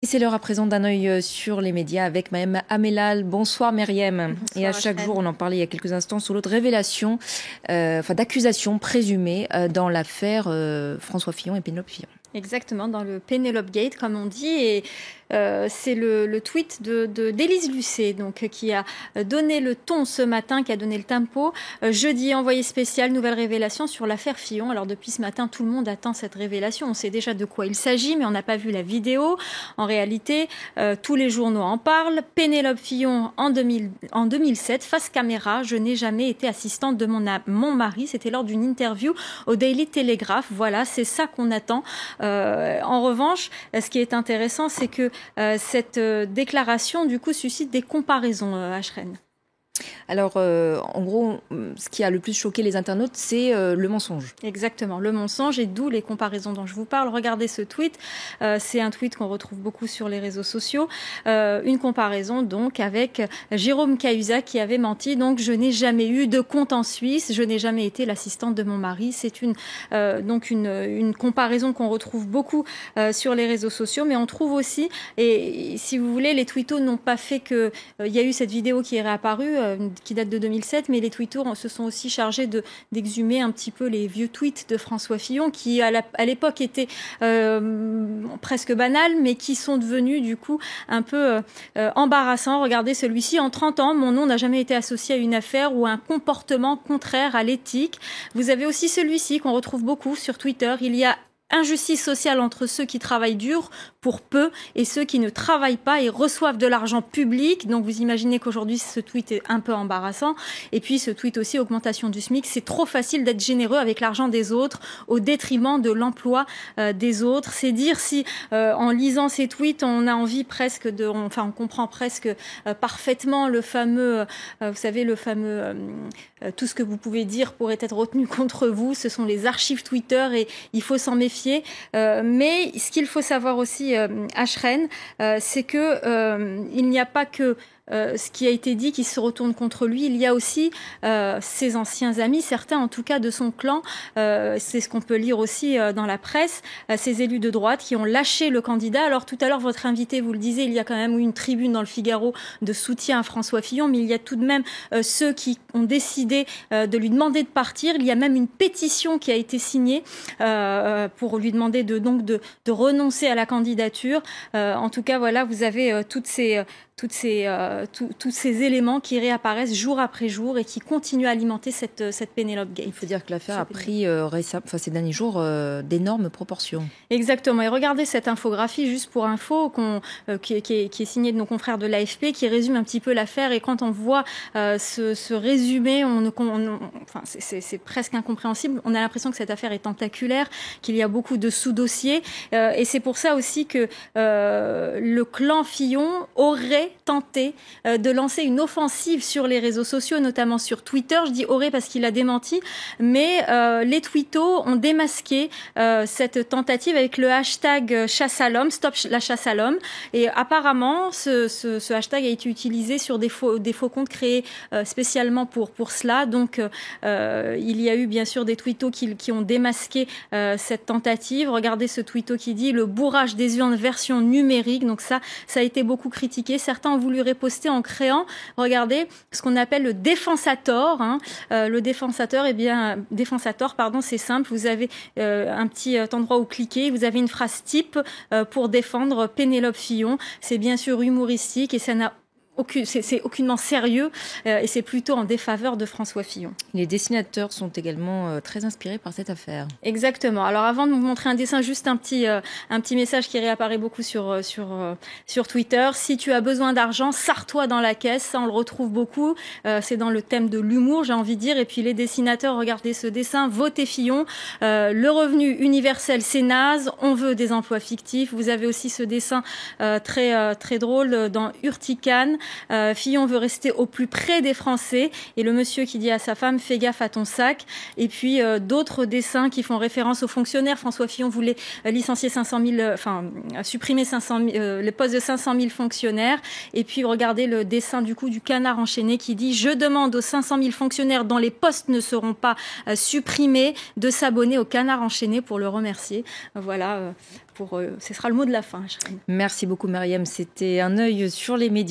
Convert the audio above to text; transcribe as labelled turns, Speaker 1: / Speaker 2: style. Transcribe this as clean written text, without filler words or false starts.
Speaker 1: C'est l'heure à présent d'un œil sur les médias avec Mme Amelal. Bonsoir Myriam.
Speaker 2: Bonsoir,
Speaker 1: et à chaque jour, on en parlait il y a quelques instants, sur l'autre révélation, d'accusations présumées dans l'affaire François Fillon et Pénélope Fillon.
Speaker 2: Exactement, dans le Penelope Gate, comme on dit. Et c'est le tweet d'Élise Lucet, donc, qui a donné le ton ce matin, qui a donné le tempo. Jeudi, envoyé spécial, nouvelle révélation sur l'affaire Fillon. Alors depuis ce matin, tout le monde attend cette révélation. On sait déjà de quoi il s'agit, mais on n'a pas vu la vidéo. En réalité, tous les journaux en parlent. Pénélope Fillon, en 2007, face caméra, je n'ai jamais été assistante de mon mari. C'était lors d'une interview au Daily Telegraph. Voilà, c'est ça qu'on attend. En revanche, ce qui est intéressant, c'est que cette déclaration, du coup, suscite des comparaisons, Ashrène.
Speaker 1: Alors, en gros, ce qui a le plus choqué les internautes, c'est le mensonge.
Speaker 2: Exactement, le mensonge, et d'où les comparaisons dont je vous parle. Regardez ce tweet, c'est un tweet qu'on retrouve beaucoup sur les réseaux sociaux. Une comparaison donc avec Jérôme Cahuzac qui avait menti. Donc, je n'ai jamais eu de compte en Suisse, je n'ai jamais été l'assistante de mon mari. C'est une comparaison qu'on retrouve beaucoup sur les réseaux sociaux, mais on trouve aussi, et si vous voulez, les tweetos n'ont pas fait que... Il y a eu cette vidéo qui est réapparue, qui date de 2007, mais les tweetos se sont aussi chargés d'exhumer un petit peu les vieux tweets de François Fillon, qui à l'époque étaient presque banals, mais qui sont devenus du coup un peu embarrassants. Regardez celui-ci: en 30 ans, mon nom n'a jamais été associé à une affaire ou à un comportement contraire à l'éthique. Vous avez aussi celui-ci qu'on retrouve beaucoup sur Twitter: il y a injustice sociale entre ceux qui travaillent dur pour peu et ceux qui ne travaillent pas et reçoivent de l'argent public. Donc vous imaginez qu'aujourd'hui ce tweet est un peu embarrassant. Et puis ce tweet aussi: augmentation du SMIC, c'est trop facile d'être généreux avec l'argent des autres au détriment de l'emploi des autres. C'est dire si en lisant ces tweets on a envie presque on comprend presque parfaitement le fameux, vous savez, le fameux tout ce que vous pouvez dire pourrait être retenu contre vous. Ce sont les archives Twitter et il faut s'en méfier. Mais ce qu'il faut savoir aussi, Ashrène, c'est que il n'y a pas que ce qui a été dit qui se retourne contre lui. Il y a aussi ses anciens amis, certains en tout cas de son clan, c'est ce qu'on peut lire aussi dans la presse, ces élus de droite qui ont lâché le candidat. Alors tout à l'heure, votre invité vous le disait, il y a quand même eu une tribune dans le Figaro de soutien à François Fillon, mais il y a tout de même ceux qui ont décidé de lui demander de partir. Il y a même une pétition qui a été signée pour lui demander de renoncer à la candidature. En tout cas, voilà, vous avez tous ces éléments qui réapparaissent jour après jour et qui continuent à alimenter cette Penelope Gate.
Speaker 1: Il faut dire que l'affaire a pris ces derniers jours d'énormes proportions.
Speaker 2: Exactement. Et regardez cette infographie, juste pour info, qui est signée de nos confrères de l'AFP, qui résume un petit peu l'affaire. Et quand on voit ce résumé, c'est presque incompréhensible. On a l'impression que cette affaire est tentaculaire, qu'il y a beaucoup de sous-dossiers. Et c'est pour ça aussi que le clan Fillon aurait tenté de lancer une offensive sur les réseaux sociaux, notamment sur Twitter. Je dis aurait parce qu'il a démenti, mais les tweetos ont démasqué cette tentative avec le hashtag chasse à l'homme, stop la chasse à l'homme. Et apparemment, ce hashtag a été utilisé sur des faux comptes créés spécialement pour cela. Donc, il y a eu bien sûr des tweetos qui ont démasqué cette tentative. Regardez ce tweeto qui dit: le bourrage des urnes version numérique. Donc ça a été beaucoup critiqué. Certains ont voulu riposter en créant, regardez, ce qu'on appelle le défensator. Le défensator, c'est simple. Vous avez un petit endroit où cliquer. Vous avez une phrase type pour défendre Pénélope Fillon. C'est bien sûr humoristique et ça n'a c'est aucunement sérieux et c'est plutôt en défaveur de François Fillon.
Speaker 1: Les dessinateurs sont également très inspirés par cette affaire.
Speaker 2: Exactement. Alors avant de vous montrer un dessin, juste un petit message qui réapparaît beaucoup sur Twitter. Si tu as besoin d'argent, sarre-toi dans la caisse. Ça, on le retrouve beaucoup. C'est dans le thème de l'humour, j'ai envie de dire. Et puis les dessinateurs, regardez ce dessin. Votez Fillon. Le revenu universel, c'est naze. On veut des emplois fictifs. Vous avez aussi ce dessin très drôle dans Urtican. Fillon veut rester au plus près des Français. Et le monsieur qui dit à sa femme, fais gaffe à ton sac. Et puis d'autres dessins qui font référence aux fonctionnaires. François Fillon voulait licencier 500 000, supprimer 500 000, les postes de 500 000 fonctionnaires. Et puis regardez le dessin du canard enchaîné qui dit, je demande aux 500 000 fonctionnaires dont les postes ne seront pas supprimés de s'abonner au canard enchaîné pour le remercier. Voilà, ce sera le mot de la fin.
Speaker 1: Merci beaucoup Mariam, c'était un œil sur les médias.